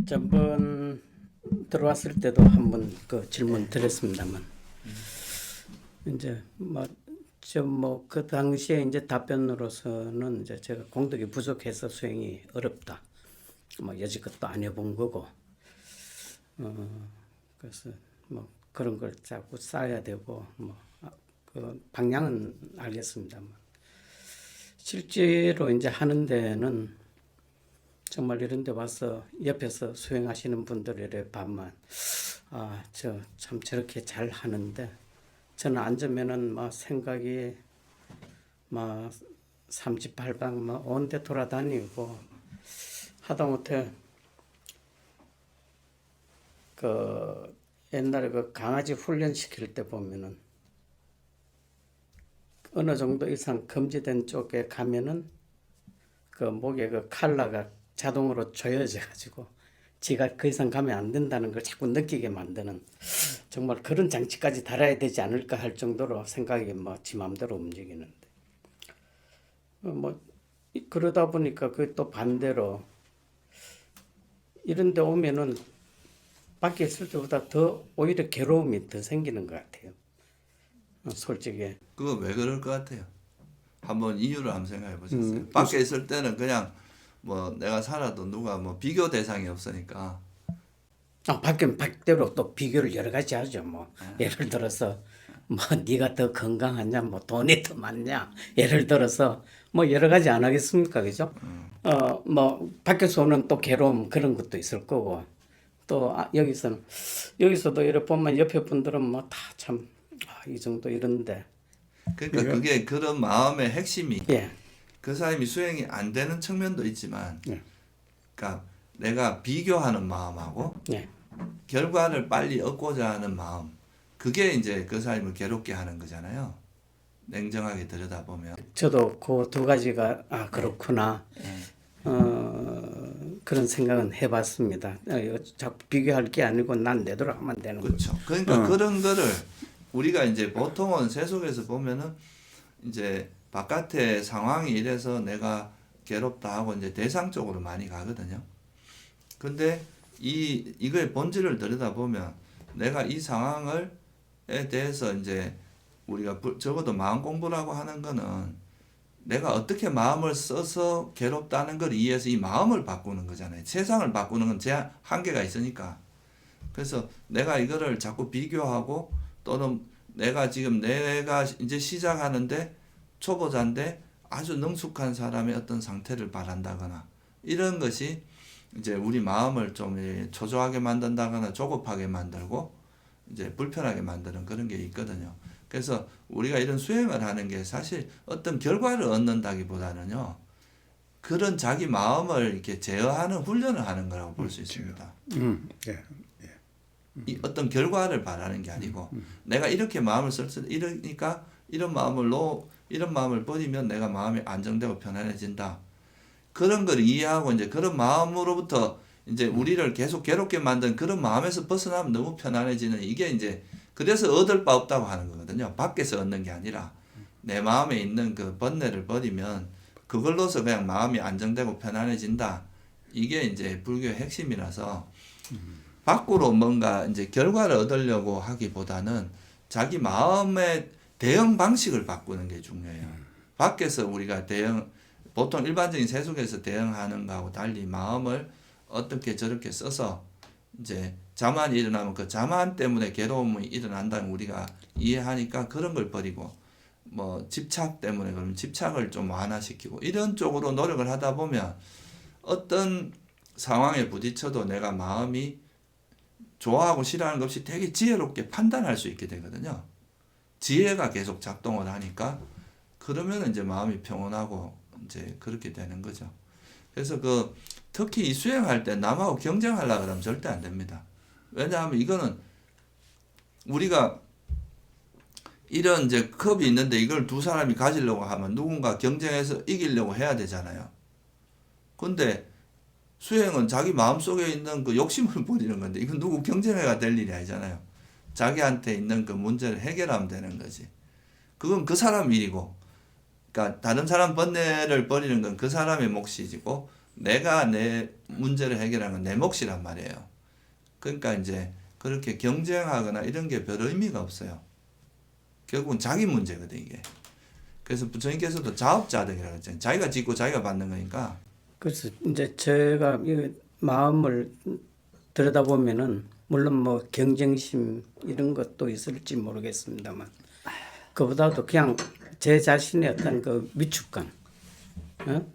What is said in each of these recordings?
전번 들어왔을 때도 한번 그 질문 드렸습니다만 이제 그 당시에 이제 답변으로서는 이제 제가 공덕이 부족해서 수행이 어렵다. 여지껏 또 안 해본 거고 그래서 그런 걸 자꾸 쌓아야 되고 그 방향은 알겠습니다만 실제로 이제 하는 데는 정말 이런 데 와서 옆에서 수행하시는 분들에 반만 저 참 저렇게 잘 하는데 저는 앉으면은 생각이 삼지팔방 온 데 돌아다니고 하다못해 그 옛날에 그 강아지 훈련 시킬 때 보면은 어느 정도 이상 금지된 쪽에 가면은 그 목에 그 칼라가 자동으로 조여져 가지고 지가 그 이상 가면 안 된다는 걸 자꾸 느끼게 만드는 정말 그런 장치까지 달아야 되지 않을까 할 정도로 생각이 지 마음대로 움직이는데 그러다 보니까 그 또 반대로 이런 데 오면은 밖에 있을 때보다 더 오히려 괴로움이 더 생기는 것 같아요. 솔직히. 그거 왜 그럴 것 같아요? 한번 이유를 한번 생각해 보셨어요? 밖에 있을 때는 그냥 내가 살아도 누가 비교 대상이 없으니까. 밖에는 밖대로 또 비교를 여러 가지 하죠. 예를 들어서 네가 더 건강하냐, 돈이 더 많냐, 예를 들어서 여러 가지 안 하겠습니까, 그죠? 밖에서 오는 또 괴로움 그런 것도 있을 거고 또 여기서도 이렇게 보면 옆에 분들은 다 참 이 정도 이런데. 그러니까 그게 그런 마음의 핵심이 예. 그 사람이 수행이 안 되는 측면도 있지만, 예. 그러니까 내가 비교하는 마음하고 예. 결과를 빨리 얻고자 하는 마음, 그게 이제 그 사람을 괴롭게 하는 거잖아요. 냉정하게 들여다보면. 저도 그 두 가지가 그렇구나. 그런 생각은 해봤습니다. 자꾸 비교할 게 아니고 난 내대로 하면 되는 거죠. 그렇죠. 그러니까 그런 거를 우리가 이제 보통은 세속에서 보면은 이제 바깥의 상황이 이래서 내가 괴롭다 하고 이제 대상 쪽으로 많이 가거든요. 근데 이거의 본질을 들여다보면 내가 이 상황에 대해서 이제 우리가 적어도 마음 공부라고 하는 거는 내가 어떻게 마음을 써서 괴롭다는 걸 이해해서 이 마음을 바꾸는 거잖아요. 세상을 바꾸는 건 제 한계가 있으니까. 그래서 내가 이거를 자꾸 비교하고 또는 내가 이제 시작하는데 초보자인데 아주 능숙한 사람의 어떤 상태를 바란다거나 이런 것이 이제 우리 마음을 좀 초조하게 만든다거나 조급하게 만들고 이제 불편하게 만드는 그런 게 있거든요. 그래서 우리가 이런 수행을 하는 게 사실 어떤 결과를 얻는다기보다는요, 그런 자기 마음을 이렇게 제어하는 훈련을 하는 거라고 볼 수 있습니다. 예. 이 어떤 결과를 바라는 게 아니고 내가 이렇게 마음을 이러니까 이런 마음을 버리면 내가 마음이 안정되고 편안해진다. 그런 걸 이해하고 이제 그런 마음으로부터 이제 우리를 계속 괴롭게 만든 그런 마음에서 벗어나면 너무 편안해지는 이게 이제 그래서 얻을 바 없다고 하는 거거든요. 밖에서 얻는 게 아니라 내 마음에 있는 그 번뇌를 버리면 그걸로서 그냥 마음이 안정되고 편안해진다. 이게 이제 불교의 핵심이라서 밖으로 뭔가 이제 결과를 얻으려고 하기보다는 자기 마음의 대응 방식을 바꾸는 게 중요해요. 밖에서 우리가 보통 일반적인 세속에서 대응하는 거하고 달리 마음을 어떻게 저렇게 써서 이제 자만이 일어나면 그 자만 때문에 괴로움이 일어난다는 우리가 이해하니까 그런 걸 버리고 집착 때문에 그러면 집착을 좀 완화시키고 이런 쪽으로 노력을 하다 보면 어떤 상황에 부딪혀도 내가 마음이 좋아하고 싫어하는 것 없이 되게 지혜롭게 판단할 수 있게 되거든요. 지혜가 계속 작동을 하니까 그러면 이제 마음이 평온하고 이제 그렇게 되는 거죠. 그래서 특히 이 수행할 때 남하고 경쟁하려고 그러면 절대 안 됩니다. 왜냐하면 이거는 우리가 이런 이제 컵이 있는데 이걸 두 사람이 가지려고 하면 누군가 경쟁해서 이기려고 해야 되잖아요. 근데 수행은 자기 마음속에 있는 그 욕심을 버리는 건데 이건 누구 경쟁회가 될 일이 아니잖아요. 자기한테 있는 그 문제를 해결하면 되는 거지. 그건 그 사람 일이고, 그러니까 다른 사람 번뇌를 버리는 건 그 사람의 몫이고 내가 내 문제를 해결하는 건 내 몫이란 말이에요. 그러니까 이제 그렇게 경쟁하거나 이런 게 별 의미가 없어요. 결국은 자기 문제거든 이게. 그래서 부처님께서도 자업자득이라고 했잖아요. 자기가 짓고 자기가 받는 거니까. 그래서 이제 제가 이 마음을 들여다보면은 물론 뭐 경쟁심 이런 것도 있을지 모르겠습니다만 그보다도 그냥 제 자신의 어떤 그 위축감, 어?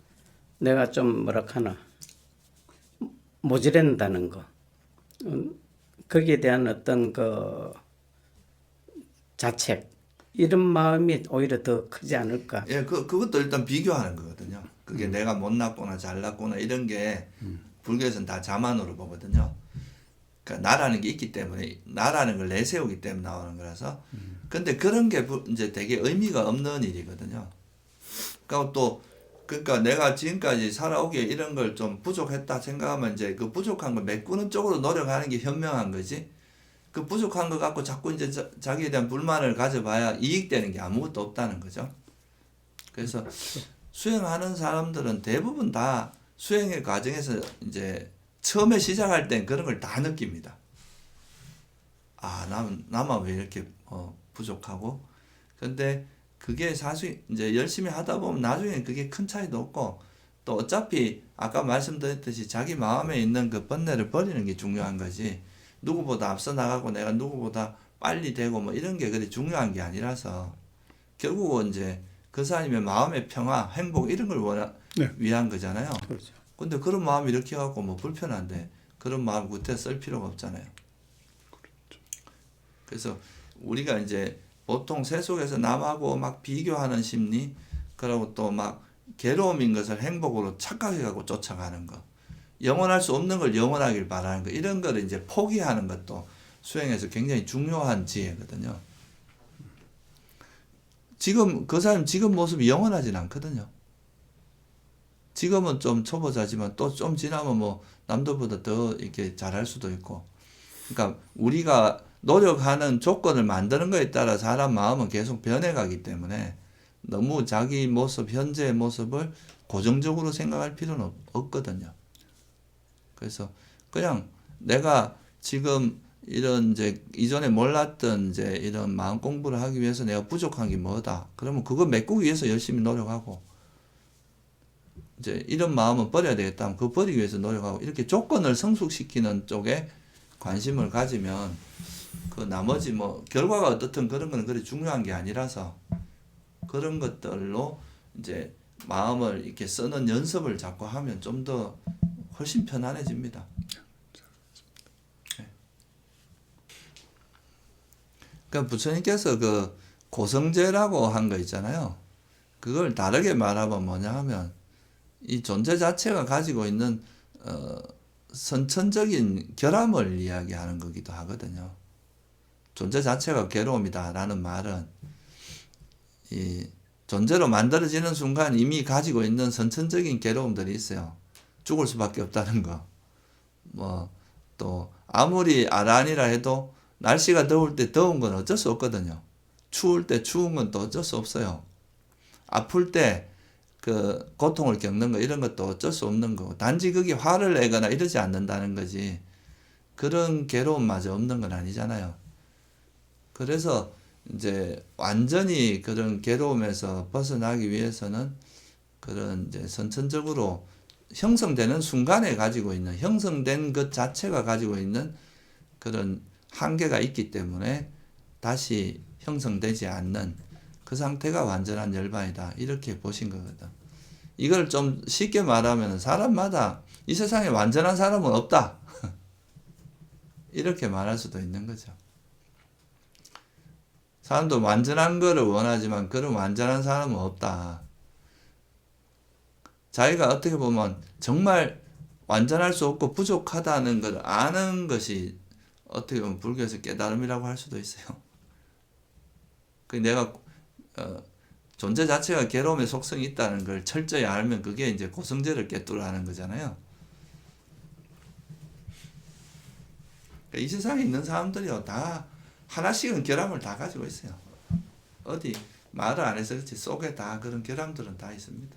내가 좀 뭐라 하나 모자란다는 거, 거기에 대한 어떤 그 자책 이런 마음이 오히려 더 크지 않을까. 예, 그것도 일단 비교하는 거거든요. 그게 내가 못났거나 잘났거나 이런 게 불교에서는 다 자만으로 보거든요. 그러니까 나라는 게 있기 때문에 나라는 걸 내세우기 때문에 나오는 거라서. 근데 그런 게 이제 되게 의미가 없는 일이거든요. 그러니까 내가 지금까지 살아오기에 이런 걸 좀 부족했다 생각하면 이제 그 부족한 걸 메꾸는 쪽으로 노력하는 게 현명한 거지. 그 부족한 거 갖고 자꾸 이제 자기에 대한 불만을 가져봐야 이익되는 게 아무것도 없다는 거죠. 그래서 수행하는 사람들은 대부분 다 수행의 과정에서 이제 처음에 시작할 땐 그런 걸 다 느낍니다. 아, 나만 왜 이렇게 부족하고. 근데 그게 사실 이제 열심히 하다 보면 나중에 그게 큰 차이도 없고 또 어차피 아까 말씀드렸듯이 자기 마음에 있는 그 번뇌를 버리는 게 중요한 거지. 누구보다 앞서 나가고 내가 누구보다 빨리 되고 뭐 이런 게 그리 중요한 게 아니라서 결국은 이제 그 사람의 마음의 평화, 행복 이런 걸 위한 거잖아요. 그렇죠. 근데 그런 마음이 이렇게 갖고 뭐 불편한데 그런 마음 구태 쓸 필요가 없잖아요. 그래서 우리가 이제 보통 세속에서 남하고 막 비교하는 심리, 그리고 또 막 괴로움인 것을 행복으로 착각해가고 쫓아가는 거, 영원할 수 없는 걸 영원하길 바라는 거, 이런 거를 이제 포기하는 것도 수행에서 굉장히 중요한 지혜거든요. 지금 그 사람 지금 모습이 영원하진 않거든요. 지금은 좀 초보자지만 또 좀 지나면 뭐 남들보다 더 이렇게 잘할 수도 있고. 그러니까 우리가 노력하는 조건을 만드는 거에 따라 사람 마음은 계속 변해가기 때문에 너무 자기 모습, 현재의 모습을 고정적으로 생각할 필요는 없거든요. 그래서 그냥 내가 지금 이런 이제 이전에 몰랐던 이제 이런 마음 공부를 하기 위해서 내가 부족한 게 뭐다. 그러면 그거 메꾸기 위해서 열심히 노력하고 이제 이런 마음은 버려야 되겠다 하면 그거 버리기 위해서 노력하고 이렇게 조건을 성숙시키는 쪽에 관심을 가지면 그 나머지 뭐 결과가 어떻든 그런 거는 그리 중요한 게 아니라서 그런 것들로 이제 마음을 이렇게 쓰는 연습을 자꾸 하면 좀 더 훨씬 편안해집니다. 네. 그러니까 부처님께서 그 고성제라고 한 거 있잖아요. 그걸 다르게 말하면 뭐냐 하면 이 존재 자체가 가지고 있는 선천적인 결함을 이야기하는 거기도 하거든요. 존재 자체가 괴로움이다라는 말은 이 존재로 만들어지는 순간 이미 가지고 있는 선천적인 괴로움들이 있어요. 죽을 수밖에 없다는 거. 뭐 또 아무리 아란이라 해도 날씨가 더울 때 더운 건 어쩔 수 없거든요. 추울 때 추운 건 또 어쩔 수 없어요. 아플 때 그 고통을 겪는 거 이런 것도 어쩔 수 없는 거고 단지 그게 화를 내거나 이러지 않는다는 거지 그런 괴로움마저 없는 건 아니잖아요. 그래서 이제 완전히 그런 괴로움에서 벗어나기 위해서는 그런 이제 선천적으로 형성되는 순간에 가지고 있는 형성된 것 자체가 가지고 있는 그런 한계가 있기 때문에 다시 형성되지 않는 그 상태가 완전한 열반이다. 이렇게 보신 거거든. 이걸 좀 쉽게 말하면 사람마다 이 세상에 완전한 사람은 없다. 이렇게 말할 수도 있는 거죠. 사람도 완전한 거를 원하지만 그런 완전한 사람은 없다. 자기가 어떻게 보면 정말 완전할 수 없고 부족하다는 걸 아는 것이 어떻게 보면 불교에서 깨달음이라고 할 수도 있어요. 그 내가 존재 자체가 괴로움의 속성이 있다는 걸 철저히 알면 그게 이제 고성제를 깨뚫어하는 거잖아요. 그러니까 이 세상에 있는 사람들이요 다 하나씩은 결함을 다 가지고 있어요. 어디 말을 안 해서 그렇지 속에 다 그런 결함들은 다 있습니다.